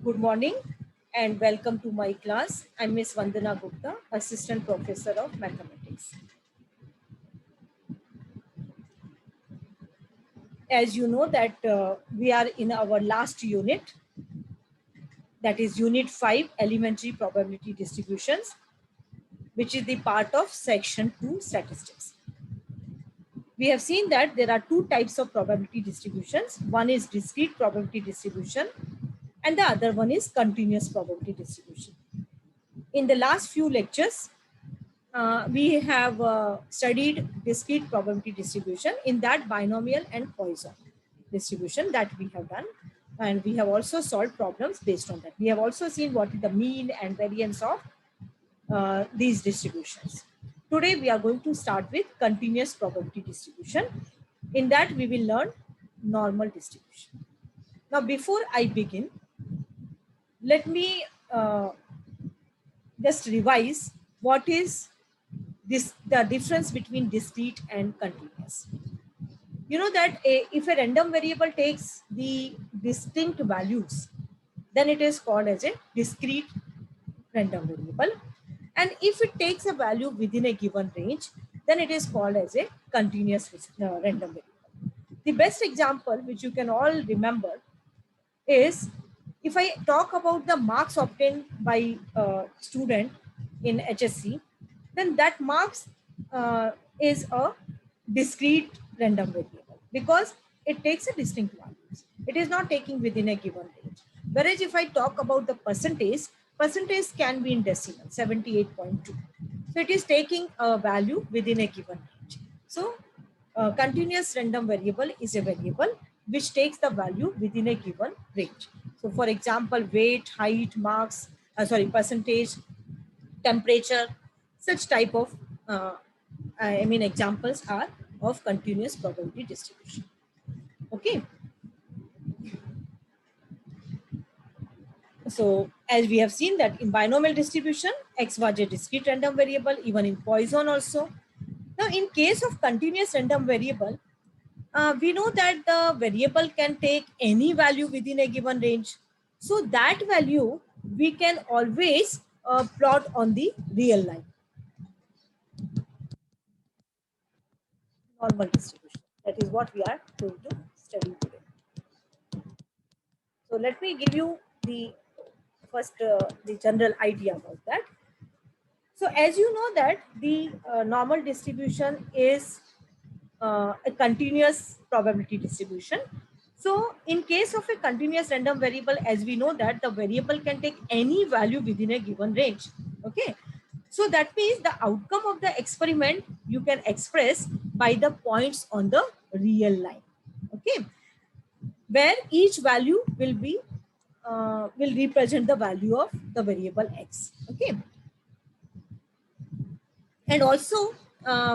Good morning and welcome to my class. I'm Miss Vandana Gupta, Assistant Professor of Mathematics. As you know that we are in our last unit, that is Unit 5, Elementary Probability Distributions, which is the part of Section 2, Statistics. We have seen that there are two types of probability distributions. One is discrete probability distribution and the other one is continuous probability distribution. In the last few lectures, we have studied discrete probability distribution, in that binomial and Poisson distribution that we have done, and we have also solved problems based on that. We have also seen what is the mean and variance of these distributions. Today we are going to start with continuous probability distribution. In that we will learn normal distribution. Now before I begin, let me just revise what is the difference between discrete and continuous. You know that if a random variable takes the distinct values, then it is called as a discrete random variable. And if it takes a value within a given range, then it is called as a continuous random variable. The best example which you can all remember is, if I talk about the marks obtained by a student in HSC, then that marks is a discrete random variable because it takes a distinct values. It is not taking within a given range. Whereas if I talk about the percentage can be in decimal, 78.2. So it is taking a value within a given range. So continuous random variable is a variable which takes the value within a given range. So for example, weight, height, marks, percentage, temperature, such type of examples are of continuous probability distribution. Okay. So as we have seen that in binomial distribution, X was a discrete random variable, even in Poisson also. Now in case of continuous random variable, we know that the variable can take any value within a given range. So that value we can always plot on the real line. Normal distribution. That is what we are going to study today. So let me give you the first the general idea about that. So as you know that the normal distribution is a continuous probability distribution. So in case of a continuous random variable, as we know that the variable can take any value within a given range. Okay. So that means the outcome of the experiment you can express by the points on the real line. Okay. Where each value will be will represent the value of the variable X. Okay. And also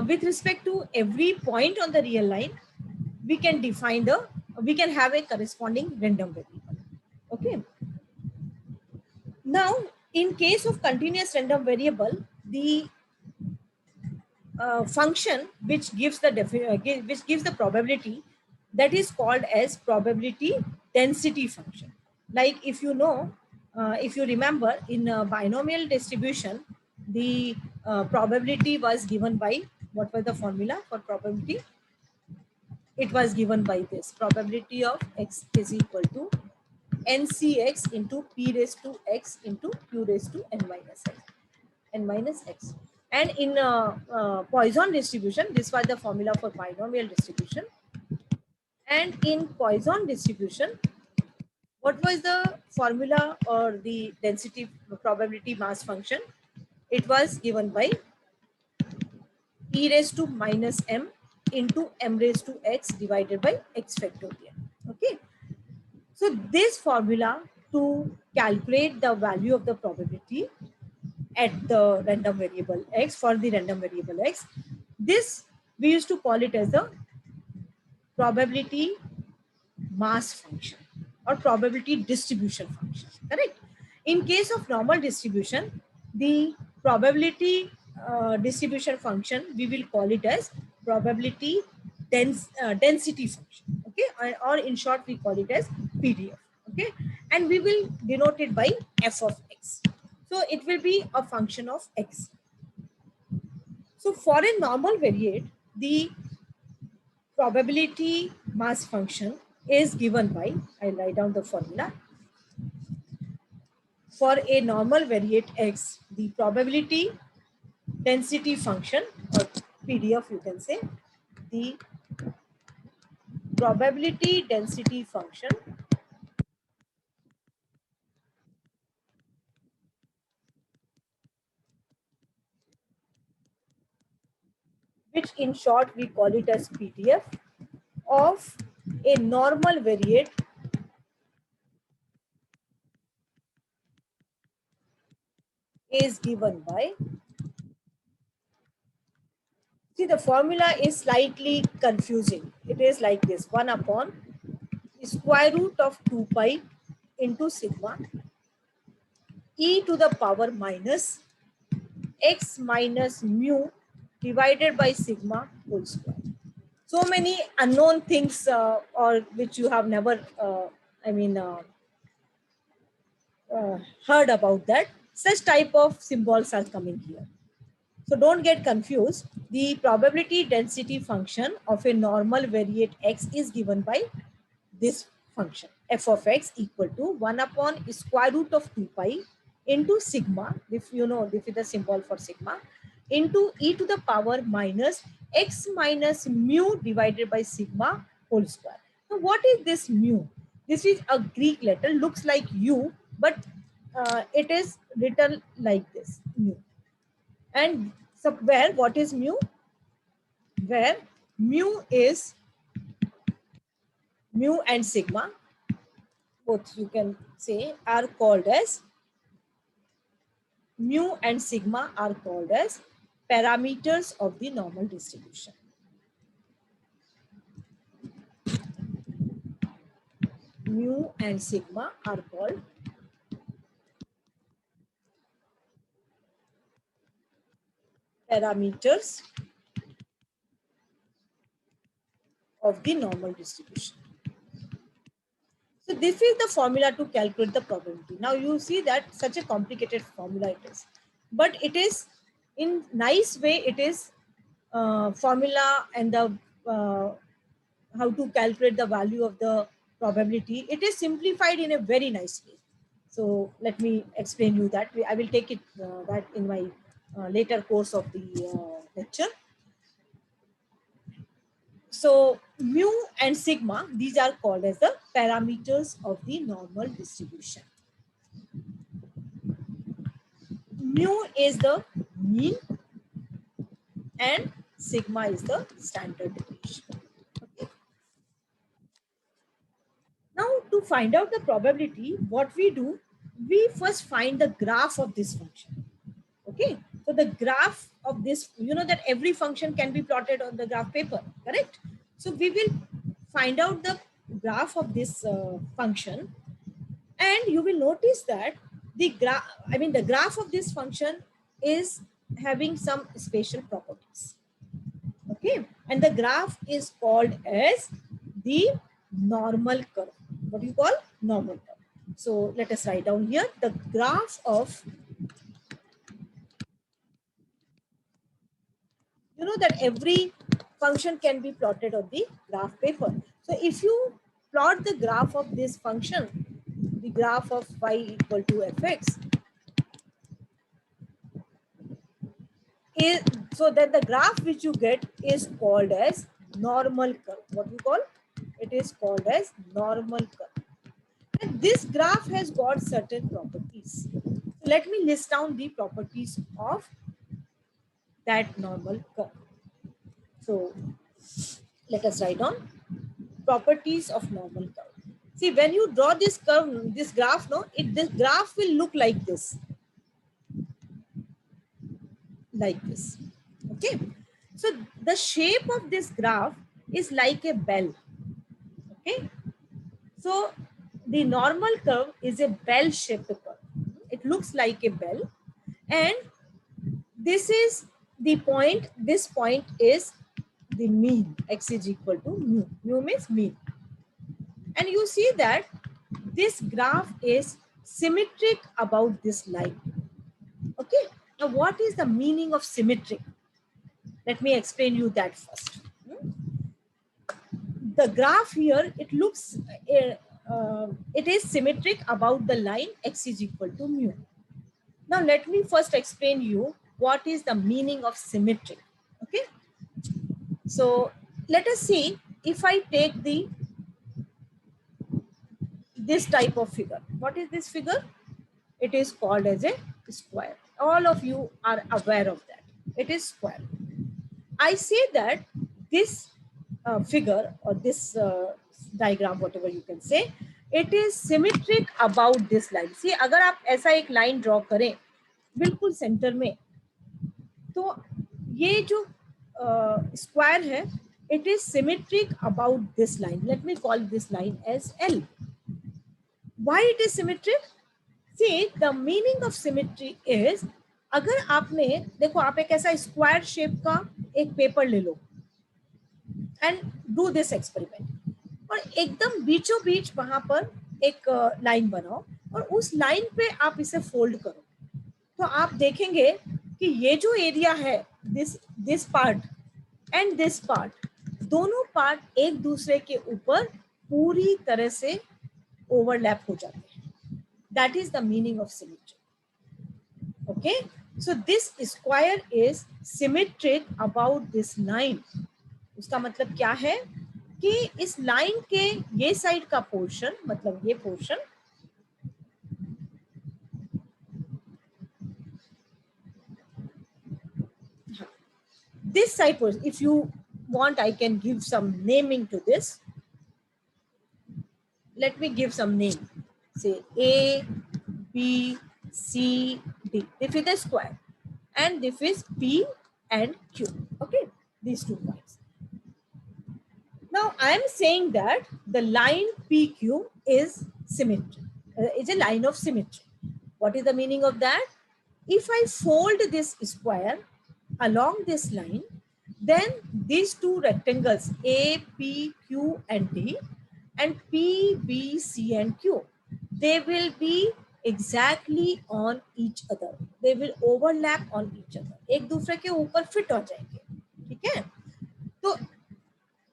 with respect to every point on the real line, we can have a corresponding random variable. Okay. Now, in case of continuous random variable, the function which gives the probability, that is called as probability density function. Like if you know, if you remember, in binomial distribution, the probability was given by, what was the formula for probability? It was given by this: probability of X is equal to NCX into P raised to X into Q raised to N minus X. And in Poisson distribution, this was the formula for binomial distribution. And in Poisson distribution, what was the formula or the density probability mass function? It was given by E raised to minus M into M raised to X divided by X factorial. Okay. So this formula to calculate the value of the probability at the random variable X, for the random variable X, this we used to call it as the probability mass function or probability distribution function, correct? In case of normal distribution, the probability distribution function, we will call it as probability density function, okay? Or in short, we call it as PDF. Okay, and we will denote it by f of x. So it will be a function of x. So for a normal variate, the probability mass function is given by, I'll write down the formula. For a normal variate x, the probability density function, or PDF you can say, the probability density function, which in short we call it as PDF, of a normal variate is given by, see the formula is slightly confusing. It is like this: 1 upon square root of 2 pi into sigma e to the power minus x minus mu divided by sigma whole square. So many unknown things, or which you have never, I mean, heard about that. Such type of symbols are coming here. So don't get confused. The probability density function of a normal variate x is given by this function. F of x equal to 1 upon square root of 2 pi into sigma, if you know, this is the symbol for sigma, into e to the power minus x minus mu divided by sigma whole square. Now what is this mu? This is a Greek letter, looks like u, but it is written like this, mu. And so where, what is mu? Where mu is, mu and sigma, both you can say, are called as, mu and sigma are called as parameters of the normal distribution. Mu and sigma are called parameters of the normal distribution. So this is the formula to calculate the probability. Now you see that such a complicated formula it is, but it is in nice way. It is formula, and the how to calculate the value of the probability. It is simplified in a very nice way. So let me explain you that. I will take it that in my later course of the lecture. So mu and sigma, these are called as the parameters of the normal distribution. Mu is the mean and sigma is the standard deviation. Okay. Now to find out the probability, what we do, we first find the graph of this function. Okay, so the graph of this, you know that every function can be plotted on the graph paper, correct? So we will find out the graph of this function, and you will notice that the graph, I mean the graph of this function is having some special properties. Okay, and the graph is called as the normal curve. What do you call? Normal curve. So let us write down here the graph of, you know that every function can be plotted on the graph paper. So if you plot the graph of this function, the graph of y equal to fx, is, so that the graph which you get is called as normal curve. What we call? It is called as normal curve. And this graph has got certain properties. So let me list down the properties of that normal curve. So let us write down properties of normal curve. See, when you draw this curve, this graph, no, this graph will look like this. Like this. Okay. So the shape of this graph is like a bell. Okay. So the normal curve is a bell-shaped curve. It looks like a bell, and this is the point. This point is the mean. X is equal to mu. Mu means mean. And you see that this graph is symmetric about this line. Okay, now what is the meaning of symmetric? Let me explain you that first. The graph here, it looks, it is symmetric about the line x is equal to mu. Now let me first explain you what is the meaning of symmetric. Okay, so let us see, if I take this type of figure, what is this figure? It is called as a square. All of you are aware of that. It is square. I say that this figure or this diagram, whatever you can say, it is symmetric about this line. See, अगर आप ऐसा एक line draw करें बिल्कुल center में, तो ये जो square है, it is symmetric about this line. Let me call this line as L. Why it is symmetric? See, the meaning of symmetry is, अगर आपने देखो, आप एक ऐसा स्क्वायर शेप का एक पेपर ले लो एंड डू दिस एक्सपेरिमेंट, और एकदम बीचों बीच वहां पर एक लाइन बनाओ और उस लाइन पे आप इसे फोल्ड करो, तो आप देखेंगे कि ये जो एरिया है, this part and this part, दोनों पार्ट एक दूसरे के ऊपर पूरी तरह से ओवरलैप हो जाते हैं. That is the meaning of symmetry. Okay, so this square is symmetric about this line. उसका मतलब क्या है कि इस लाइन के ये साइड का पोर्शन, मतलब ये portion, this side portion, if you want I can give some naming to this. Let me give some name. Say A, B, C, D. This is the square and this is P and Q. Okay, these 2 points. Now I am saying that the line PQ is symmetry, is a line of symmetry. What is the meaning of that? If I fold this square along this line, then these 2 rectangles A, P, Q and D, and P, B, C and Q, they will be exactly on each other. They will overlap on each other. एक दूसरे के ऊपर fit हो जाएंगे. ठीक है? तो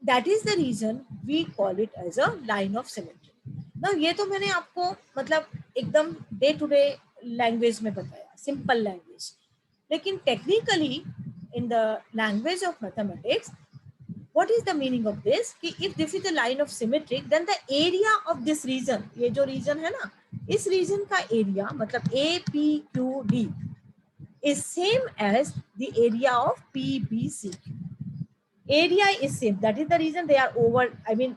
that is the reason we call it as a line of symmetry. Now ये तो मैंने आपको मतलब एकदम डे टू डे लैंग्वेज में बताया, सिंपल लैंग्वेज. लेकिन technically in the language of mathematics, what is the meaning of this? कि if this is the line of symmetric, then the area of this region, ये जो region है ना, इस region का area मतलब A, P, Q, D is same as the area of P, B, C, Q. Area is same. That is the reason they are over. I mean,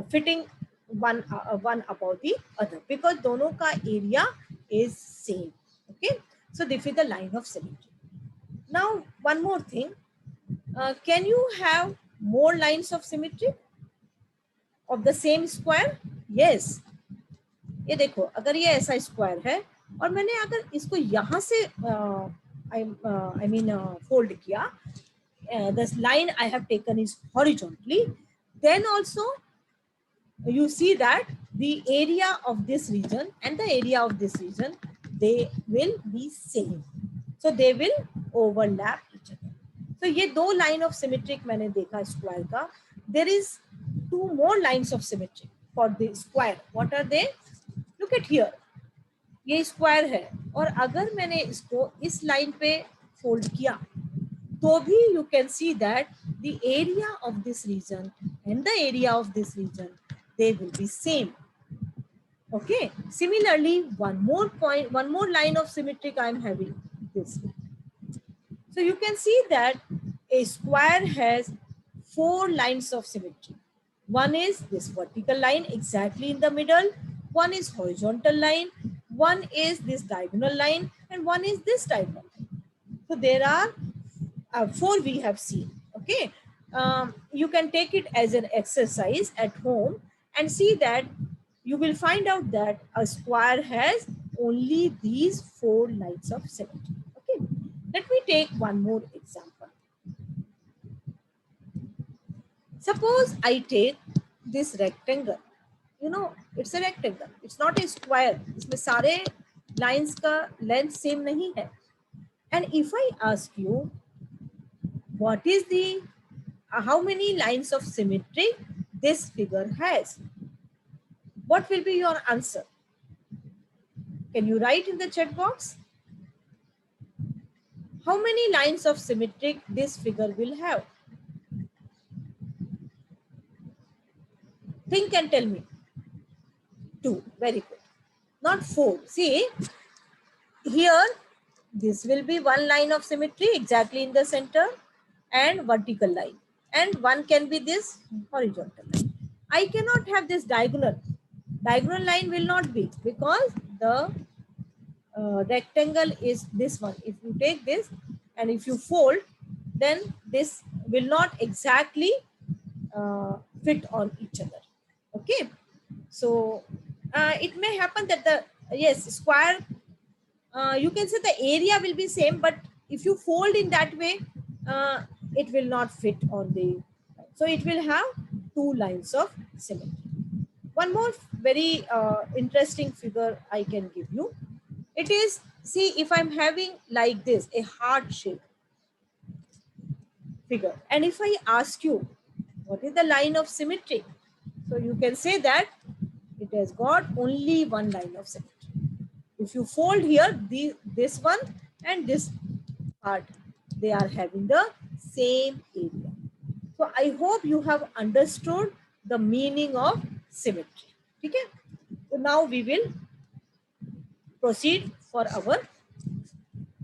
fitting one above the other because दोनों का area is same. Okay, so this is the line of symmetry. Now, one more thing. Can you have more lines of symmetry of the same square? Yes. ये देखो, अगर ये ऐसा square है और मैंने अगर इसको यहाँ से I mean fold किया, this line I have taken is horizontally, then also you see that the area of this region and the area of this region, they will be same. So they will overlap each other. So ये 2 line of symmetric मैंने देखा square का. There is 2 more lines of symmetry for the square. What are they? Look at here. ये square है और अगर मैंने इसको इस line पे fold किया, तो भी you can see that the area of this region and the area of this region, they will be same. Okay. Similarly, one more point, one more line of symmetric I am having this. So you can see that a square has 4 lines of symmetry. One is this vertical line exactly in the middle. One is horizontal line. One is this diagonal line, and one is this diagonal line. So there are 4 we have seen. Okay. You can take it as an exercise at home and see that you will find out that a square has only these 4 lines of symmetry. Okay. Let me take one more example. Suppose I take this rectangle it's a rectangle, it's not a square. इसमें सारे lines का length same नहीं है. And if I ask you what is the how many lines of symmetry this figure has, what will be your answer? Can you write in the chat box? How many lines of symmetry this figure will have? Think and tell me. 2. Very good. Not 4. See, here this will be one line of symmetry exactly in the center and vertical line. And one can be this horizontal line. I cannot have this diagonal. Diagonal line will not be, because the rectangle is this one. If you take this and if you fold, then this will not exactly fit on each other. Okay. So it may happen that the, yes, square, you can say the area will be same, but if you fold in that way, it will not fit on the, so it will have two lines of symmetry. One more very interesting figure I can give you. It is, see, if I'm having like this, a heart shape figure, and if I ask you, what is the line of symmetry? So you can say that it has got only one line of symmetry. If you fold here, this one and this part, they are having the same area. So I hope you have understood the meaning of symmetry. Okay? So now we will proceed for our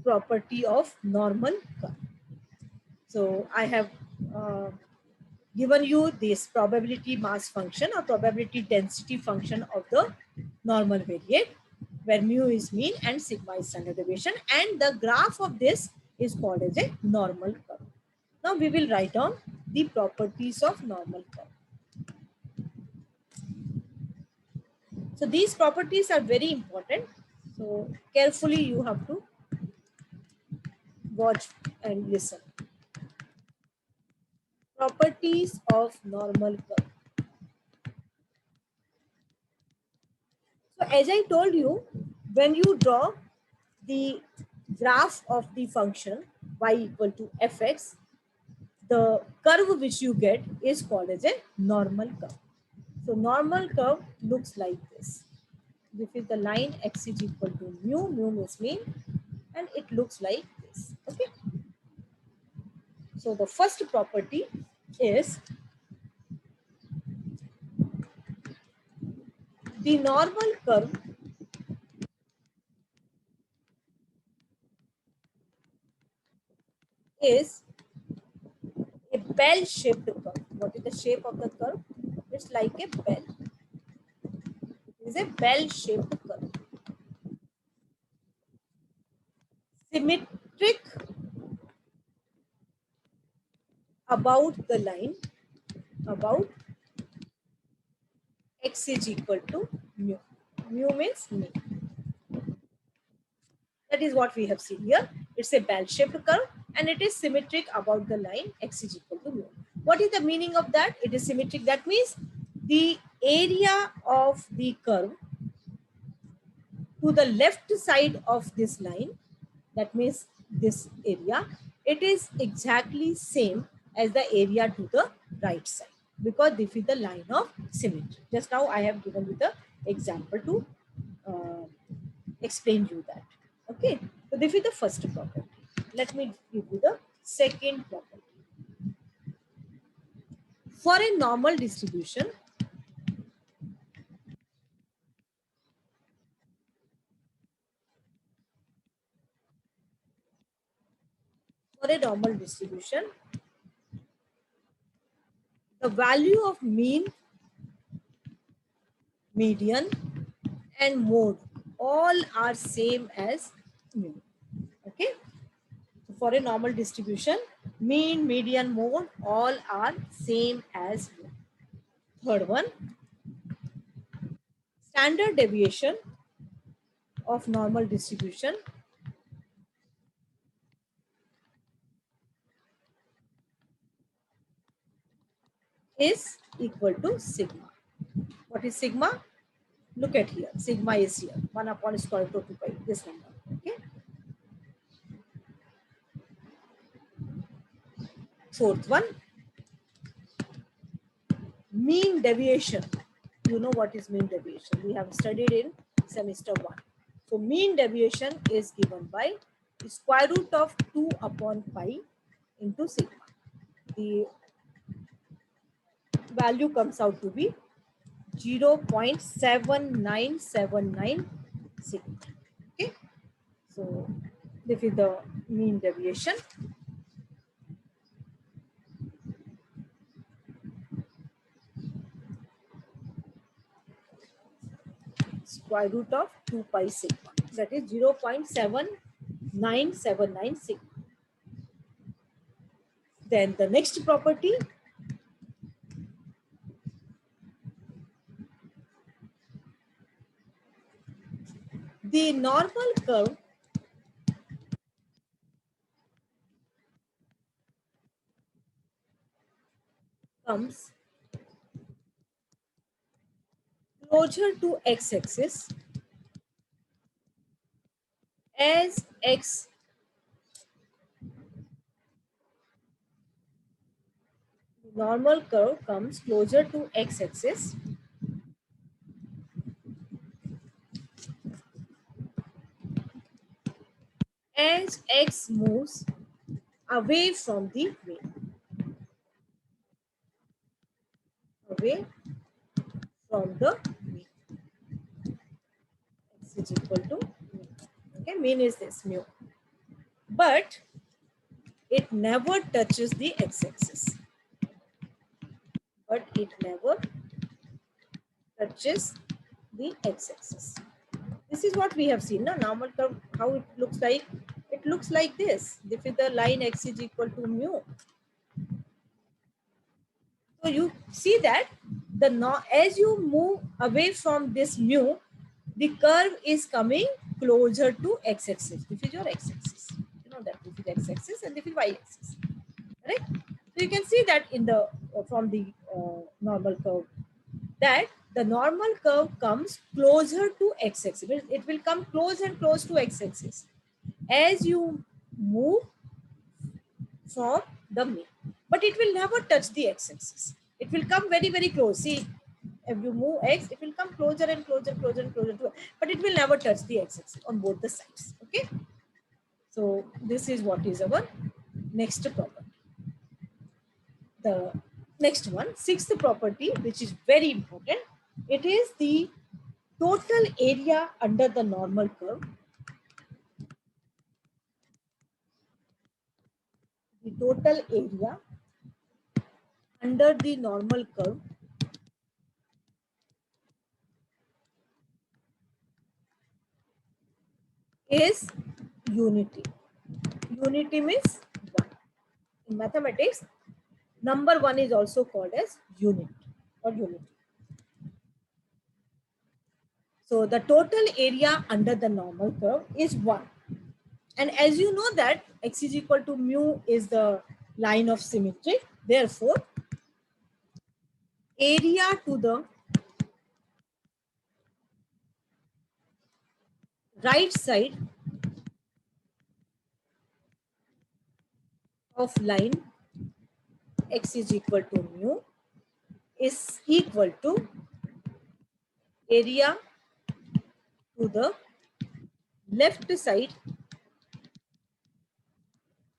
property of normal curve. So I have given you this probability mass function or probability density function of the normal variate, where mu is mean and sigma is standard deviation, and the graph of this is called as a normal curve. Now we will write down the properties of normal curve. So these properties are very important. So carefully you have to watch and listen. Properties of normal curve. So as I told you, when you draw the graph of the function y equal to fx, the curve which you get is called as a normal curve. So normal curve looks like this. This is the line x is equal to mu, mu means mean, and it looks like this. Okay. So the first property is the normal curve is a bell-shaped curve. What is the shape of the curve? It's like a bell. It is a bell-shaped curve. Symmetric about the line, about x is equal to mu. Mu means mean. That is what we have seen here. It's a bell-shaped curve and it is symmetric about the line x is equal to mu. What is the meaning of that? It is symmetric. That means the area of the curve to the left side of this line, that means this area, it is exactly same as the area to the right side, because this is the line of symmetry. Just now I have given you the example to explain you that. Okay, so this is the first property. Let me give you the second property. For a normal distribution, the value of mean, median, and mode all are same as mu. Okay. So for a normal distribution, mean, median, mode all are same as mu. Third one, standard deviation of normal distribution is equal to sigma. What is sigma? Look at here. Sigma is here. 1 upon square root of 2 pi. This number. Okay. Fourth one, mean deviation. You know what is mean deviation. We have studied in semester 1. So mean deviation is given by the square root of 2 upon pi into sigma. The value comes out to be 0.7979 sigma. Okay. So this is the mean deviation. Square root of 2 pi sigma. That is 0.7979 sigma. Then the next property, the normal curve comes closer to x-axis as x normal curve comes closer to x-axis as x moves away from the mean. Away from the mean. X is equal to mean. Okay, mean is this mu. But it never touches the x-axis. But it never touches the x-axis. This is what we have seen. No? Normal curve, how it looks like. It looks like this. This is the line x is equal to mu. So you see that as you move away from this mu, the curve is coming closer to x-axis. This is your x-axis. You know that this is x-axis and this is y-axis. Right? So you can see that in the from the normal curve that the normal curve comes closer to x-axis. It will come close and close to x-axis as you move from the mean. But it will never touch the x-axis. It will come very, very close. See, if you move x, it will come closer and closer, closer and closer to it. But it will never touch the x-axis on both the sides. Okay. So this is what is our next property. The next one, sixth property, which is very important. It is the total area under the normal curve. The total area under the normal curve is unity. Unity means 1. In mathematics, number 1 is also called as unit or unity. So the total area under the normal curve is 1. And as you know that x is equal to mu is the line of symmetry. Therefore, area to the right side of line x is equal to mu is equal to area to the left side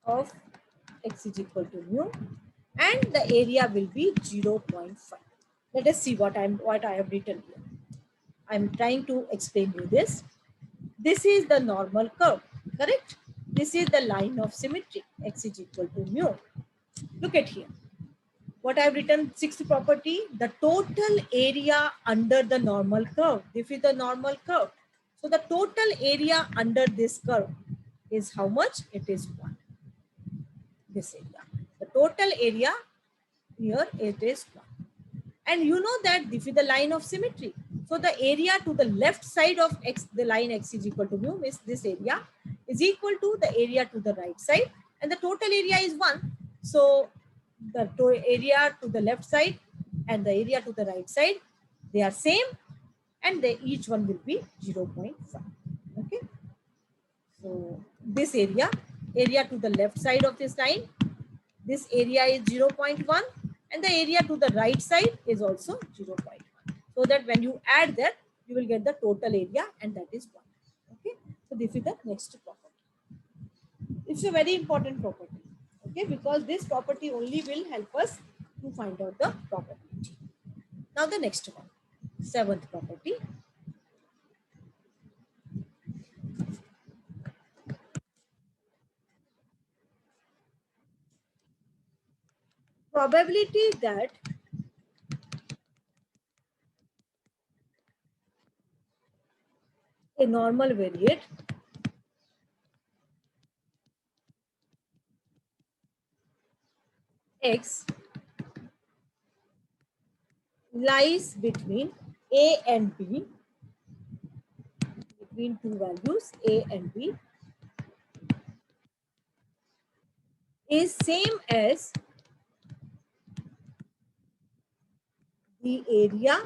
of x is equal to mu, and the area will be 0.5. Let us see what I have written here. I'm trying to explain you this. This is the normal curve, correct? This is the line of symmetry, x is equal to mu. Look at here. What I've written, sixth property, the total area under the normal curve. This is the normal curve. So the total area under this curve is how much? It is 1. This area. The total area here, it is 1. And you know that this is the line of symmetry. So the area to the left side of x, the line x is equal to mu, is this area is equal to the area to the right side, and the total area is 1. So the area to the left side and the area to the right side They are same, and they each one will be 0.5. Okay, so this area to the left side of this line, this area is 0.1, and the area to the right side is also 0.1. So that when you add that, you will get the total area, and that is 1. Okay, so this is the next property. It's a very important property. Okay, because this property only will help us to find out the probability. Now the next one, seventh property. Probability that a normal variate x lies between a and b, between two values a and b, is same as the area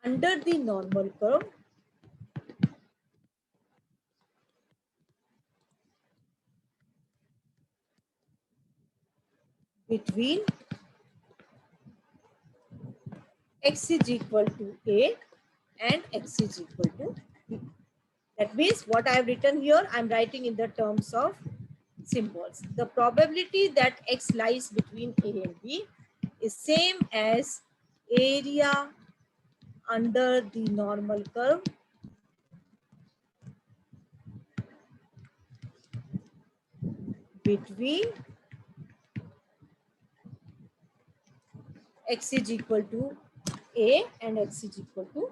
under the normal curve between x is equal to a and x is equal to b. That means what I have written here, I am writing in the terms of symbols. The probability that x lies between a and b is same as area under the normal curve between x is equal to a and x is equal to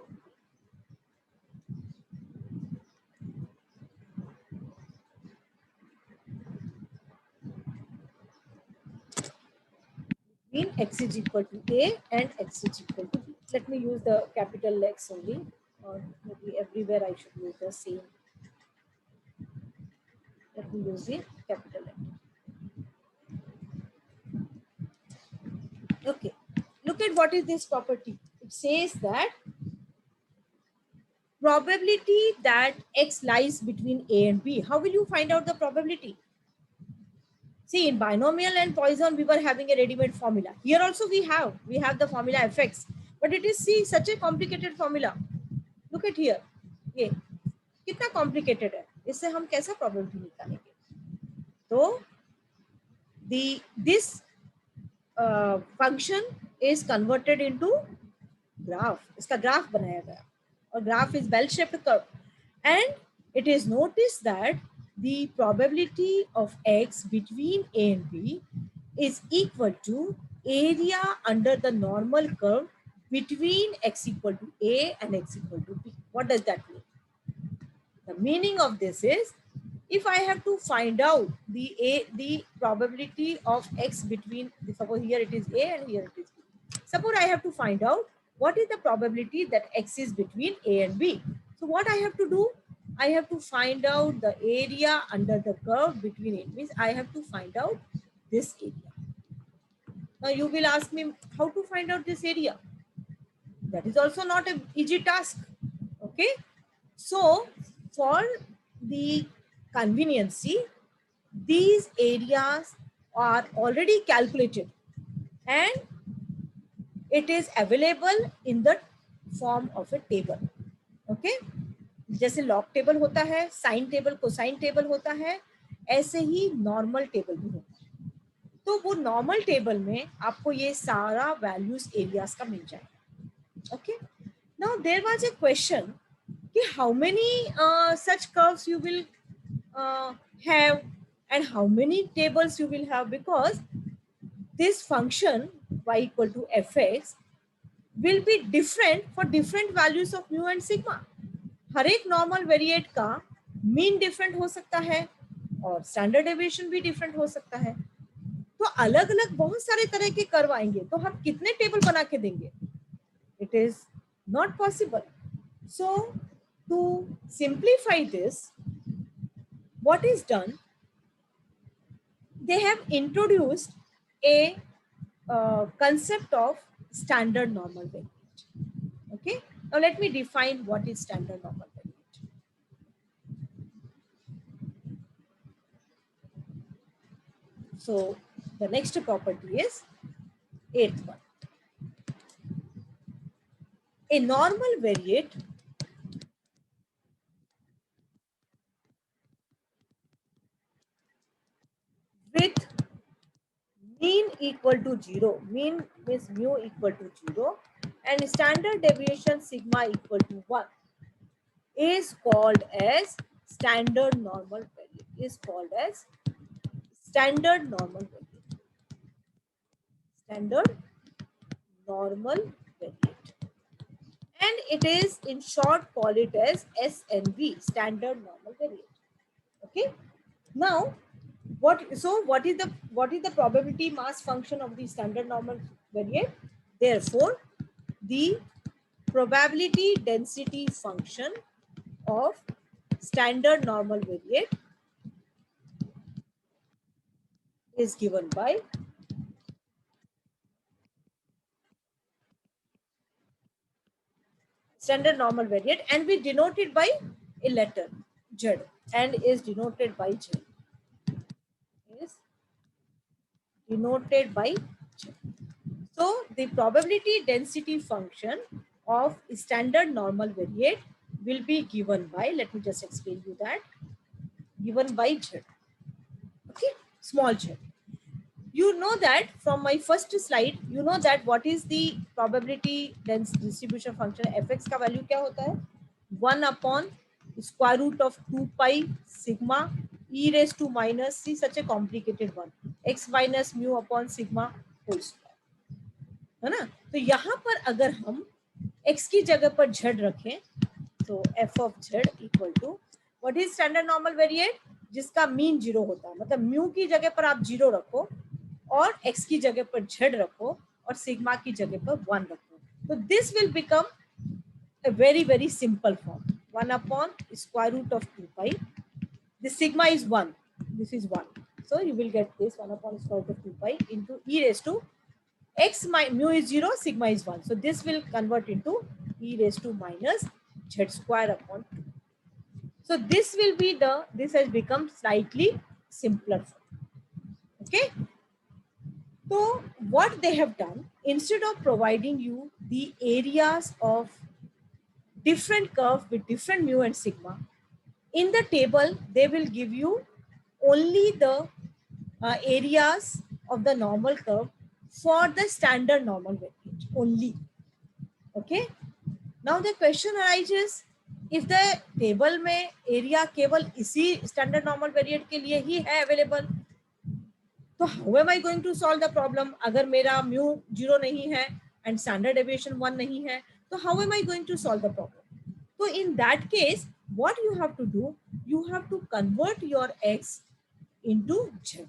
between x is equal to a and x is equal to b. Let me use the capital X only, or maybe everywhere I should use the same. Let me use the capital X. Okay, look at what is this property. It says that probability that x lies between a and b. How will you find out the probability? See, in binomial and Poisson, we were having a ready-made formula. Here also we have the formula fx, but it is, see, such a complicated formula. Look at here, ये कितना complicated है, इससे हम कैसा probability निकालेंगे? तो this function is converted into graph. इसका graph बनाया गया, और graph is bell-shaped curve, and it is noticed that the probability of x between a and b is equal to area under the normal curve between x equal to a and x equal to b. What does that mean? The meaning of this is, if I have to find out the probability of x between, suppose here it is a and here it is b. Suppose I have to find out what is the probability that x is between a and b. So what I have to do? I have to find out the area under the curve between it. Means I have to find out this area. Now you will ask me how to find out this area. That is also not an easy task. Okay. So for the conveniency, these areas are already calculated and it is available in the form of a table. Okay, जैसे log table होता है, sin table, cosine table होता है, ऐसे ही normal table भी होता है. तो वो normal table में आपको ये सारा values areas का मिल जाएगा. Okay, now there was a question कि how many such curves you will have and how many tables you will have, because this function y equal to fx will be different for different values of mu and sigma. हर एक normal variate का mean different हो सकता है और standard deviation भी different हो सकता है. तो अलग अलग बहुत सारे तरह के कर्व आएंगे, तो हम कितने टेबल बना के देंगे? It is not possible. So to simplify this, what is done, they have introduced a concept of standard normal variate. Okay, now let me define what is standard normal variate. So the next property is eighth one. A normal variate with mean equal to 0, mean means mu equal to 0, and standard deviation sigma equal to 1 is called as standard normal variate, is called as standard normal variate, standard normal variate, and it is in short call it as SNV, standard normal variate. Okay, now what is the probability mass function of the standard normal variate? Therefore the probability density function of standard normal variate is given by standard normal variate, and we denote it by a letter Z, and is denoted by Z, is denoted by Z. So the probability density function of standard normal variate will be given by, let me just explain you that, given by Z. Okay, small z. You know that from my first slide, you know that what is the probability density distribution function? Fx का value क्या होता है? 1 upon square root of 2 pi sigma e raised to minus c, such a complicated one, x minus mu upon sigma whole square, है ना? तो यहाँ पर अगर हम x की जगह पर z रखें तो f of z equal to what is standard normal variate, जिसका मीन 0 होता है, मतलब म्यू की जगह पर आप 0 रखो और x की जगह पर z रखो और सिग्मा की जगह पर 1 रखो, तो this will become a very simple form, 1 upon square root of 2 pi, this sigma is 1, this is 1, so you will get this 1 upon square root of 2 pi into e raised to x, mu is 0, sigma is 1, so this will convert into e raised to minus z square upon 2. So this will be this has become slightly simpler form. Okay, so what they have done, instead of providing you the areas of different curve with different mu and sigma, in the table they will give you only the areas of the normal curve for the standard normal variate only. Okay, now the question arises, if the table में area केवल इसी standard normal variate के लिए ही है available, तो how am I going to solve the problem? अगर मेरा mu 0 नहीं है and standard deviation 1 नहीं है, तो how am I going to solve the problem? So in that case, what you have to do, you have to convert your x into z.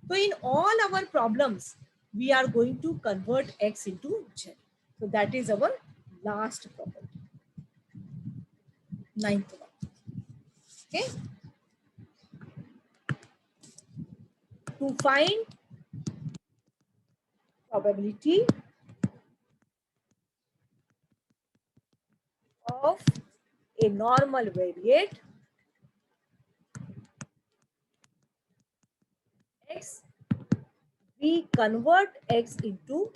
So in all our problems, we are going to convert x into z. So that is our last problem, 9th one. Okay. To find probability of a normal variate x, we convert x into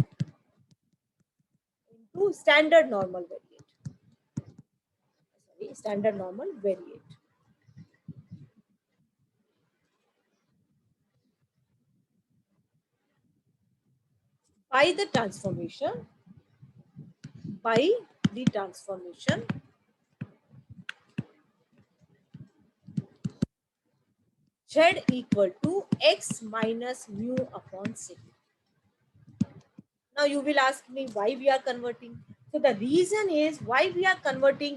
standard normal variate. Sorry, standard normal variate. By the transformation z equal to x minus mu upon sigma. Now you will ask me why we are converting. So the reason is why we are converting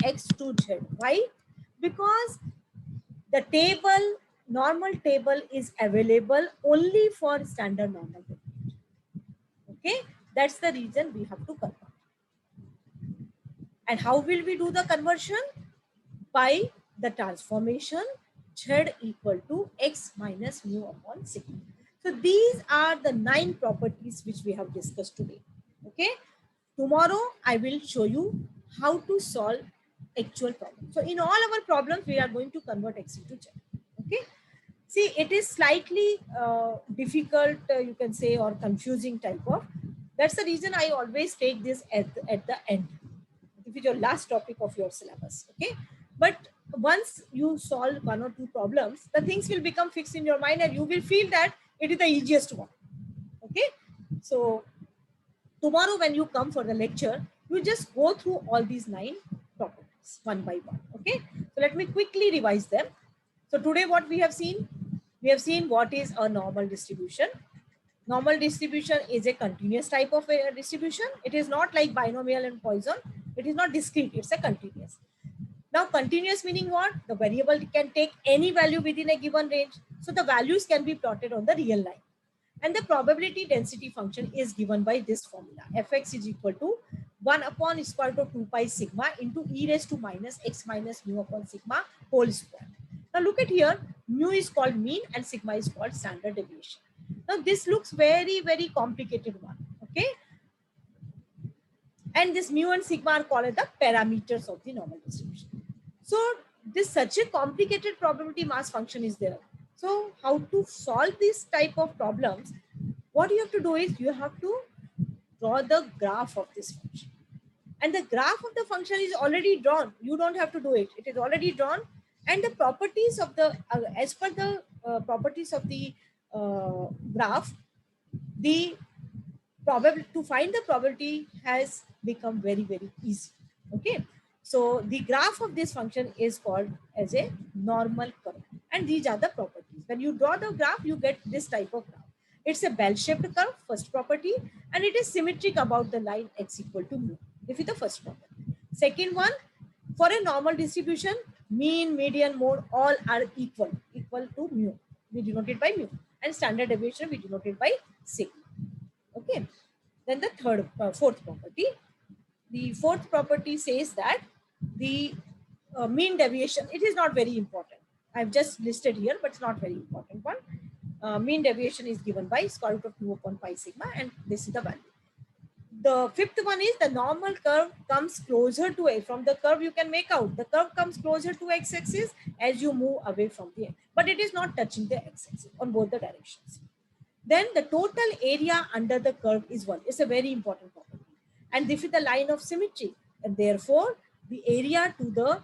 x to z. Why? Because the normal table is available only for standard normal variate. Okay, that's the reason we have to convert. And how will we do the conversion? By the transformation z equal to x minus mu upon sigma. So these are the 9 properties which we have discussed today. Okay. Tomorrow I will show you how to solve actual problems. So in all our problems, we are going to convert X into Z. Okay. See, it is slightly difficult, you can say, or confusing type of. That's the reason I always take this at the end. If it's your last topic of your syllabus. Okay. But once you solve 1 or 2 problems, the things will become fixed in your mind and you will feel that it is the easiest one. Okay. So tomorrow when you come for the lecture, you just go through all these 9 properties one by one. Okay. So let me quickly revise them. So today what we have seen? We have seen what is a normal distribution. Normal distribution is a continuous type of a distribution. It is not like binomial and Poisson. It is not discrete. It's a continuous. Now, continuous meaning what? The variable can take any value within a given range. So the values can be plotted on the real line. And the probability density function is given by this formula. Fx is equal to 1 upon square root of 2 pi sigma into e raised to minus x minus mu upon sigma whole square. Now look at here, mu is called mean and sigma is called standard deviation. Now this looks very, very complicated one. Okay. And this mu and sigma are called the parameters of the normal distribution. So this such a complicated probability mass function is there. So how to solve this type of problems? What you have to do is you have to draw the graph of this function. And the graph of the function is already drawn. You don't have to do it. It is already drawn. And the properties of the, as per the properties of the graph, the probability to find the probability has become very, very easy. Okay. So the graph of this function is called as a normal curve. And these are the properties. When you draw the graph, you get this type of graph. It's a bell-shaped curve, first property, and it is symmetric about the line x equal to mu. This is the first property. Second one, for a normal distribution, mean, median, mode, all are equal to mu. We denote it by mu. And standard deviation, we denote it by sigma. Okay. Then the fourth property. The fourth property says that the mean deviation, it is not very important. I've just listed here, but it's not very important one. Mean deviation is given by square root of 2 upon pi sigma, and this is the value. The fifth one is the normal curve comes closer to a, from the curve you can make out, the curve comes closer to x-axis as you move away from the x, but it is not touching the x-axis on both the directions. Then the total area under the curve is 1. It's a very important property. And this is the line of symmetry. And therefore, the area to the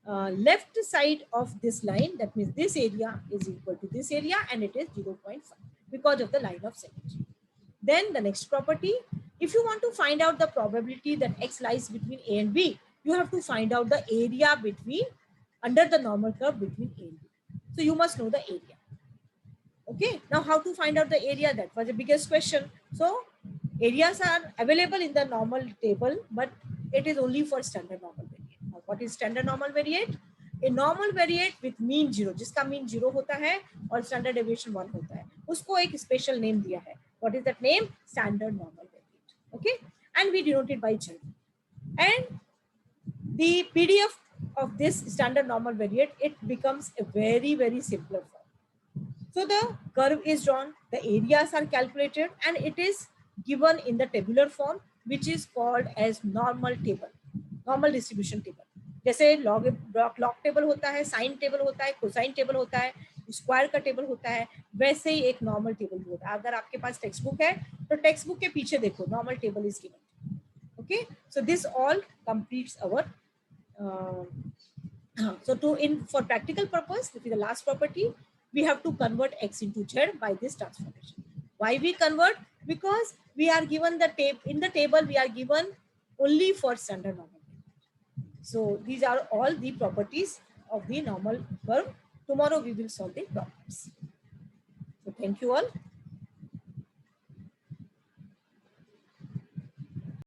left side of this line, that means this area is equal to this area, and it is 0.5 because of the line of symmetry. Then the next property, if you want to find out the probability that x lies between A and B, you have to find out the area between, under the normal curve between A and B. So you must know the area. Okay, now how to find out the area? That was the biggest question. So areas are available in the normal table, but it is only for standard normal variate. Now, what is standard normal variate? A normal variate with mean 0, जिसका mean 0 होता है और standard deviation 1 होता है, उसको एक special name दिया है. What is that name? Standard normal variate. Okay, and we denote it by Z. And the PDF of this standard normal variate, it becomes a very, very simpler form. So the curve is drawn, the areas are calculated, and it is given in the tabular form, which is called as normal table, normal distribution table. जैसे log table होता है, sin table होता है, cosine table होता है, square का table होता है, वैसे ही एक नॉर्मल टेबल भी होता है. अगर आपके पास टेक्स्ट बुक है तो टेक्स्ट बुक के पीछे देखो, normal table is given. Okay, so this all completes our. So for practical purpose, this is the last property. We have to convert x into z by this transformation. Why we convert? Because we are given the in the table we are given only for standard normal. So these are all the properties of the normal curve. Tomorrow we will solve the problems. So thank you all.